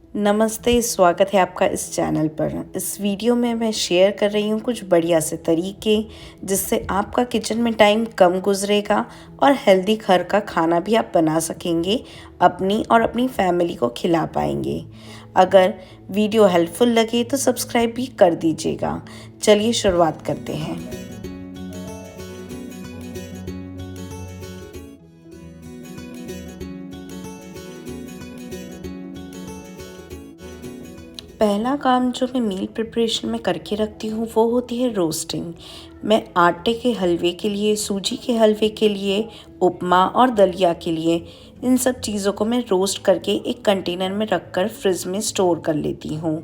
नमस्ते, स्वागत है आपका इस चैनल पर। इस वीडियो में मैं शेयर कर रही हूँ कुछ बढ़िया से तरीके जिससे आपका किचन में टाइम कम गुजरेगा और हेल्दी घर का खाना भी आप बना सकेंगे, अपनी और अपनी फैमिली को खिला पाएंगे। अगर वीडियो हेल्पफुल लगे तो सब्सक्राइब भी कर दीजिएगा। चलिए शुरुआत करते हैं। पहला काम जो मैं मील प्रिपरेशन में करके रखती हूँ वो होती है रोस्टिंग। मैं आटे के हलवे के लिए, सूजी के हलवे के लिए, उपमा और दलिया के लिए इन सब चीज़ों को मैं रोस्ट करके एक कंटेनर में रख कर फ्रिज में स्टोर कर लेती हूँ।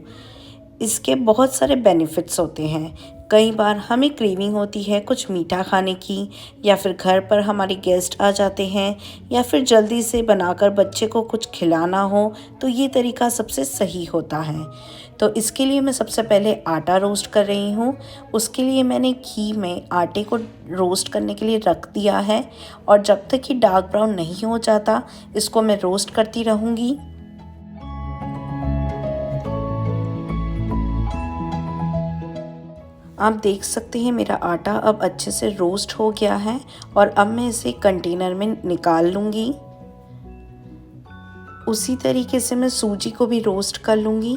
इसके बहुत सारे बेनिफिट्स होते हैं। कई बार हमें क्रेविंग होती है कुछ मीठा खाने की, या फिर घर पर हमारे गेस्ट आ जाते हैं, या फिर जल्दी से बनाकर बच्चे को कुछ खिलाना हो, तो ये तरीका सबसे सही होता है। तो इसके लिए मैं सबसे पहले आटा रोस्ट कर रही हूँ। उसके लिए मैंने घी में आटे को रोस्ट करने के लिए रख दिया है, और जब तक कि डार्क ब्राउन नहीं हो जाता इसको मैं रोस्ट करती रहूँगी। आप देख सकते हैं मेरा आटा अब अच्छे से रोस्ट हो गया है, और अब मैं इसे कंटेनर में निकाल लूँगी। उसी तरीके से मैं सूजी को भी रोस्ट कर लूँगी।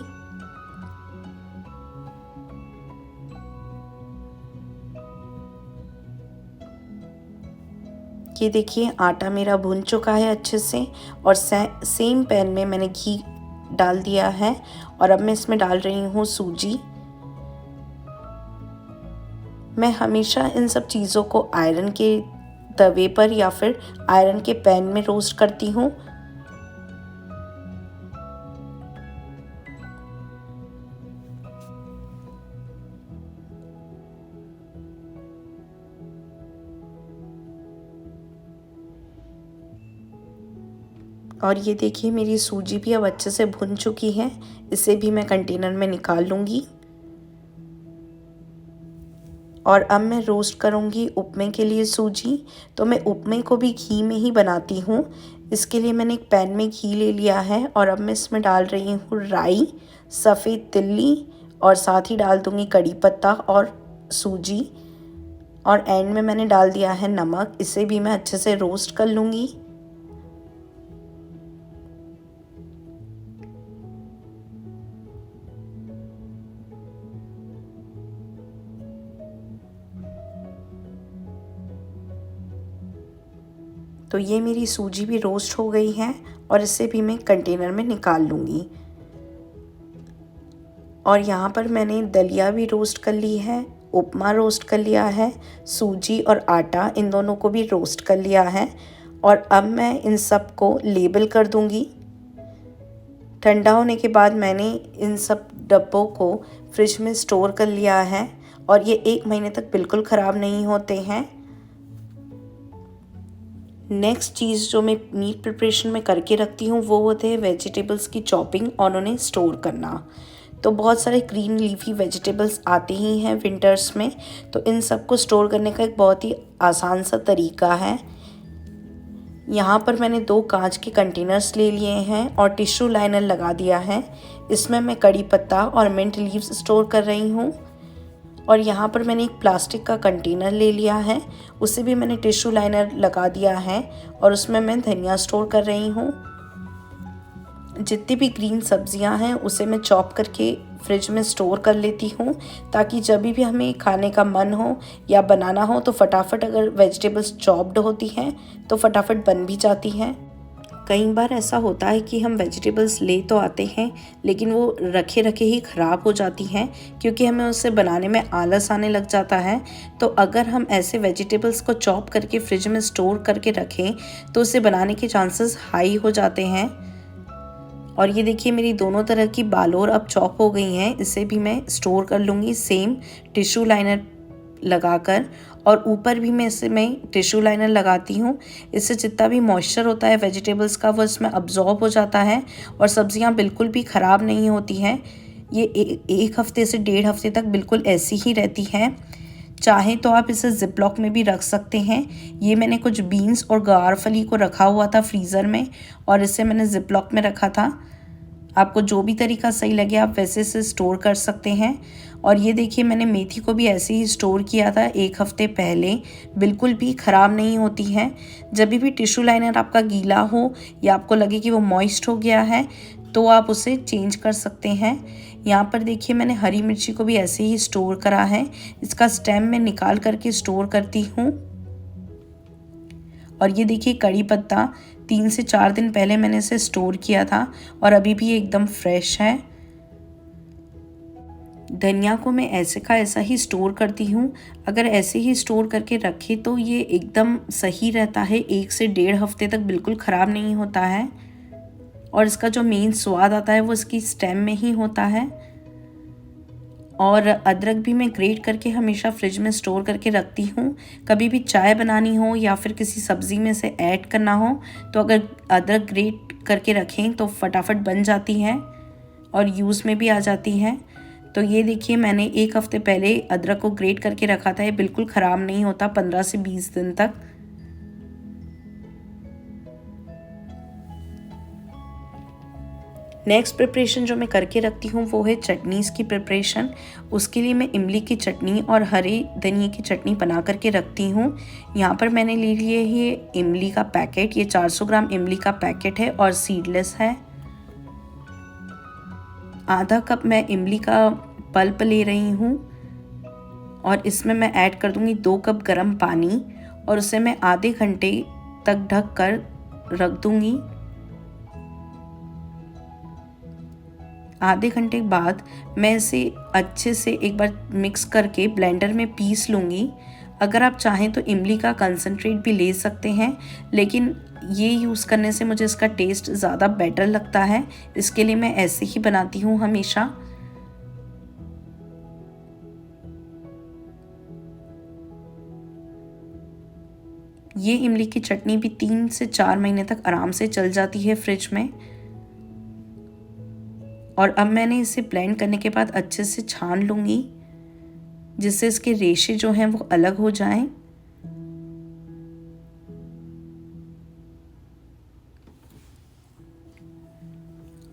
ये देखिए आटा मेरा भुन चुका है अच्छे से, और सेम पैन में मैंने घी डाल दिया है, और अब मैं इसमें डाल रही हूँ सूजी। मैं हमेशा इन सब चीज़ों को आयरन के तवे पर या फिर आयरन के पैन में रोस्ट करती हूँ। और ये देखिए मेरी सूजी भी अब अच्छे से भुन चुकी है। इसे भी मैं कंटेनर में निकाल लूँगी। और अब मैं रोस्ट करूँगी उपमे के लिए सूजी। तो मैं उपमे को भी घी में ही बनाती हूँ। इसके लिए मैंने एक पैन में घी ले लिया है, और अब मैं इसमें डाल रही हूँ राई, सफ़ेद तिल्ली, और साथ ही डाल दूँगी कड़ी पत्ता और सूजी, और एंड में मैंने डाल दिया है नमक। इसे भी मैं अच्छे से रोस्ट कर लूँगी। तो ये मेरी सूजी भी रोस्ट हो गई है, और इसे भी मैं कंटेनर में निकाल लूँगी। और यहाँ पर मैंने दलिया भी रोस्ट कर ली है, उपमा रोस्ट कर लिया है, सूजी और आटा इन दोनों को भी रोस्ट कर लिया है। और अब मैं इन सब को लेबल कर दूँगी। ठंडा होने के बाद मैंने इन सब डब्बों को फ्रिज में स्टोर कर लिया है, और ये 1 महीने तक बिल्कुल ख़राब नहीं होते हैं। नेक्स्ट चीज़ जो मैं मीट प्रिपरेशन में करके रखती हूँ वो होते हैं वेजिटेबल्स की चॉपिंग और उन्हें स्टोर करना। तो बहुत सारे ग्रीन लीफी वेजिटेबल्स आते ही हैं विंटर्स में, तो इन सब को स्टोर करने का एक बहुत ही आसान सा तरीका है। यहाँ पर मैंने 2 कांच के कंटेनर्स ले लिए हैं और टिश्यू लाइनर लगा दिया है। इसमें मैं कड़ी पत्ता और मिंट लीव्स स्टोर कर रही हूँ। और यहाँ पर मैंने एक प्लास्टिक का कंटेनर ले लिया है, उसे भी मैंने टिश्यू लाइनर लगा दिया है, और उसमें मैं धनिया स्टोर कर रही हूँ। जितनी भी ग्रीन सब्जियां हैं उसे मैं चॉप करके फ्रिज में स्टोर कर लेती हूँ, ताकि जब भी हमें खाने का मन हो या बनाना हो तो फटाफट, अगर वेजिटेबल्स चॉप्ड होती हैं तो फटाफट बन भी जाती हैं। कई बार ऐसा होता है कि हम वेजिटेबल्स ले तो आते हैं, लेकिन वो रखे रखे ही ख़राब हो जाती हैं, क्योंकि हमें उसे बनाने में आलस आने लग जाता है। तो अगर हम ऐसे वेजिटेबल्स को चॉप करके फ्रिज में स्टोर करके रखें तो उसे बनाने के चांसेस हाई हो जाते हैं। और ये देखिए मेरी दोनों तरह की बालोर अब चॉप हो गई हैं। इसे भी मैं स्टोर कर लूँगी सेम टिश्यू लाइनर लगाकर, और ऊपर भी मैं इसमें टिश्यू लाइनर लगाती हूँ। इससे जितना भी मॉइस्चर होता है वेजिटेबल्स का वो इसमें अब्जॉर्ब हो जाता है, और सब्जियाँ बिल्कुल भी ख़राब नहीं होती हैं। ये 1 हफ्ते से 1.5 हफ्ते तक बिल्कुल ऐसी ही रहती हैं। चाहे तो आप इसे जिपलॉक में भी रख सकते हैं। ये मैंने कुछ बीन्स और गवार फली को रखा हुआ था फ्रीज़र में, और इसे मैंने जिपलॉक में रखा था। आपको जो भी तरीका सही लगे आप वैसे से स्टोर कर सकते हैं। और ये देखिए मैंने मेथी को भी ऐसे ही स्टोर किया था 1 हफ्ते पहले, बिल्कुल भी ख़राब नहीं होती हैं। जब भी टिश्यू लाइनर आपका गीला हो या आपको लगे कि वो मॉइस्ट हो गया है तो आप उसे चेंज कर सकते हैं। यहाँ पर देखिए मैंने हरी मिर्ची को भी ऐसे ही स्टोर करा है। इसका स्टेम मैं निकाल करके स्टोर करती हूँ। और ये देखिए कड़ी पत्ता 3 से 4 दिन पहले मैंने इसे स्टोर किया था और अभी भी एकदम फ्रेश है। धनिया को मैं ऐसे का ऐसा ही स्टोर करती हूँ। अगर ऐसे ही स्टोर करके रखे तो ये एकदम सही रहता है, 1 से 1.5 हफ्ते तक बिल्कुल ख़राब नहीं होता है। और इसका जो मेन स्वाद आता है वो इसकी स्टेम में ही होता है। और अदरक भी मैं ग्रेट करके हमेशा फ्रिज में स्टोर करके रखती हूँ। कभी भी चाय बनानी हो या फिर किसी सब्ज़ी में से ऐड करना हो तो अगर अदरक ग्रेट करके रखें तो फटाफट बन जाती है और यूज़ में भी आ जाती है। तो ये देखिए मैंने 1 हफ्ते पहले अदरक को ग्रेट करके रखा था। ये बिल्कुल ख़राब नहीं होता 15 से 20 दिन तक। नेक्स्ट प्रिपरेशन जो मैं करके रखती हूँ वो है चटनीज़ की प्रिपरेशन। उसके लिए मैं इमली की चटनी और हरे धनिए की चटनी बना करके रखती हूँ। यहाँ पर मैंने ले लिए ये इमली का पैकेट, ये 400 ग्राम इमली का पैकेट है और सीडलेस है। आधा कप मैं इमली का पल्प ले रही हूँ और इसमें मैं ऐड कर दूँगी 2 कप गर्म पानी और उसे मैं आधे घंटे तक ढक कर रख दूँगी। आधे घंटे बाद मैं इसे अच्छे से एक बार मिक्स करके ब्लेंडर में पीस लूँगी। अगर आप चाहें तो इमली का कंसंट्रेट भी ले सकते हैं, लेकिन ये यूज़ करने से मुझे इसका टेस्ट ज़्यादा बेटर लगता है, इसके लिए मैं ऐसे ही बनाती हूँ हमेशा। ये इमली की चटनी भी 3 से 4 महीने तक आराम से चल जाती है फ्रिज में। और अब मैंने इसे ब्लेंड करने के बाद अच्छे से छान लूँगी जिससे इसके रेशे जो हैं वो अलग हो जाएं।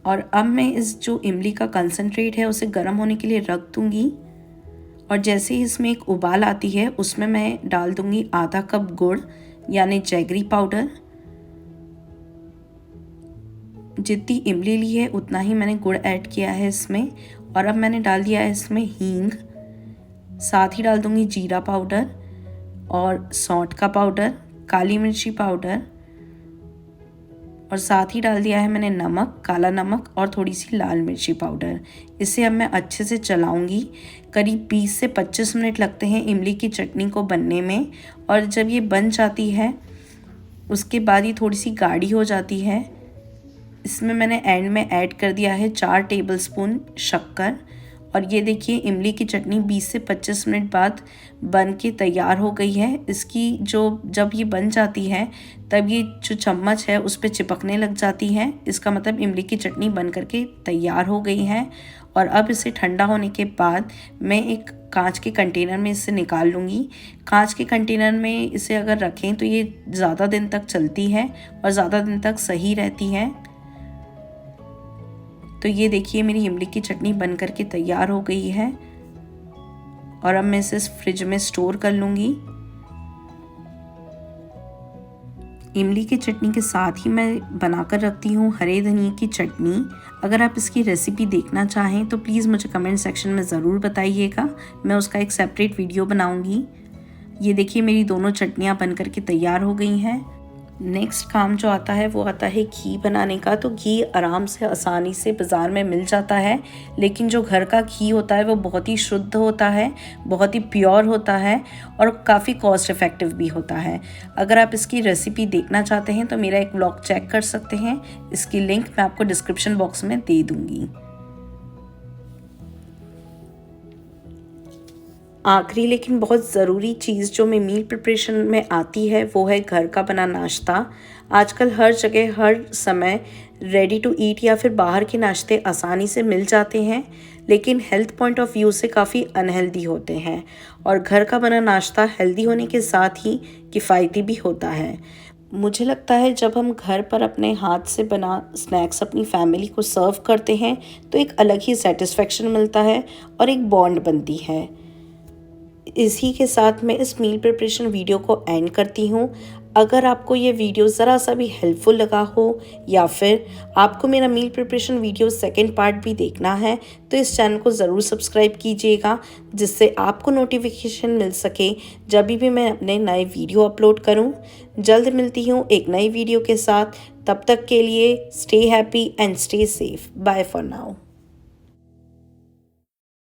और अब मैं इस जो इमली का कंसंट्रेट है उसे गर्म होने के लिए रख दूँगी और जैसे ही इसमें एक उबाल आती है उसमें मैं डाल दूँगी आधा कप गुड़ यानी जैगरी पाउडर। जितनी इमली ली है उतना ही मैंने गुड़ ऐड किया है इसमें। और अब मैंने डाल दिया है इसमें हींग, साथ ही डाल दूंगी जीरा पाउडर और सौंठ का पाउडर, काली मिर्ची पाउडर और साथ ही डाल दिया है मैंने नमक, काला नमक और थोड़ी सी लाल मिर्ची पाउडर। इसे अब मैं अच्छे से चलाऊंगी। करीब 20 से 25 मिनट लगते हैं इमली की चटनी को बनने में। और जब ये बन जाती है उसके बाद ये थोड़ी सी गाढ़ी हो जाती है। इसमें मैंने एंड में ऐड कर दिया है 4 टेबलस्पून शक्कर। और ये देखिए इमली की चटनी 20 से 25 मिनट बाद बन के तैयार हो गई है। इसकी जब ये बन जाती है तब ये जो चम्मच है उस पर चिपकने लग जाती है। इसका मतलब इमली की चटनी बन करके तैयार हो गई है। और अब इसे ठंडा होने के बाद मैं एक कांच के कंटेनर में इसे निकाल लूँगी। कांच के कंटेनर में इसे अगर रखें तो ये ज़्यादा दिन तक चलती है और ज़्यादा दिन तक सही रहती है। तो ये देखिए मेरी इमली की चटनी बन करके तैयार हो गई है और अब मैं इसे फ्रिज में स्टोर कर लूँगी। इमली की चटनी के साथ ही मैं बनाकर रखती हूँ हरे धनिए की चटनी। अगर आप इसकी रेसिपी देखना चाहें तो प्लीज़ मुझे कमेंट सेक्शन में ज़रूर बताइएगा, मैं उसका एक सेपरेट वीडियो बनाऊँगी। ये देखिए मेरी दोनों चटनियाँ बन करके तैयार हो गई हैं। नेक्स्ट काम जो आता है वो आता है घी बनाने का। तो घी आराम से आसानी से बाज़ार में मिल जाता है, लेकिन जो घर का घी होता है वो बहुत ही शुद्ध होता है, बहुत ही प्योर होता है और काफ़ी कॉस्ट इफ़ेक्टिव भी होता है। अगर आप इसकी रेसिपी देखना चाहते हैं तो मेरा एक व्लॉग चेक कर सकते हैं, इसकी लिंक मैं आपको डिस्क्रिप्शन बॉक्स में दे दूँगी। आखिरी लेकिन बहुत ज़रूरी चीज़ जो मैं मील प्रिपरेशन में आती है वो है घर का बना नाश्ता। आजकल हर जगह हर समय रेडी टू ईट या फिर बाहर के नाश्ते आसानी से मिल जाते हैं, लेकिन हेल्थ पॉइंट ऑफ व्यू से काफ़ी अनहेल्दी होते हैं। और घर का बना नाश्ता हेल्दी होने के साथ ही किफ़ायती भी होता है। मुझे लगता है जब हम घर पर अपने हाथ से बना स्नैक्स अपनी फैमिली को सर्व करते हैं तो एक अलग ही सेटिस्फेक्शन मिलता है और एक बॉन्ड बनती है। इसी के साथ मैं इस मील प्रिपरेशन वीडियो को एंड करती हूँ। अगर आपको ये वीडियो ज़रा सा भी हेल्पफुल लगा हो या फिर आपको मेरा मील प्रिपरेशन वीडियो सेकंड पार्ट भी देखना है तो इस चैनल को ज़रूर सब्सक्राइब कीजिएगा, जिससे आपको नोटिफिकेशन मिल सके जब भी मैं अपने नए वीडियो अपलोड करूँ। जल्द मिलती हूँ एक नई वीडियो के साथ। तब तक के लिए stay happy and stay safe. Bye for now.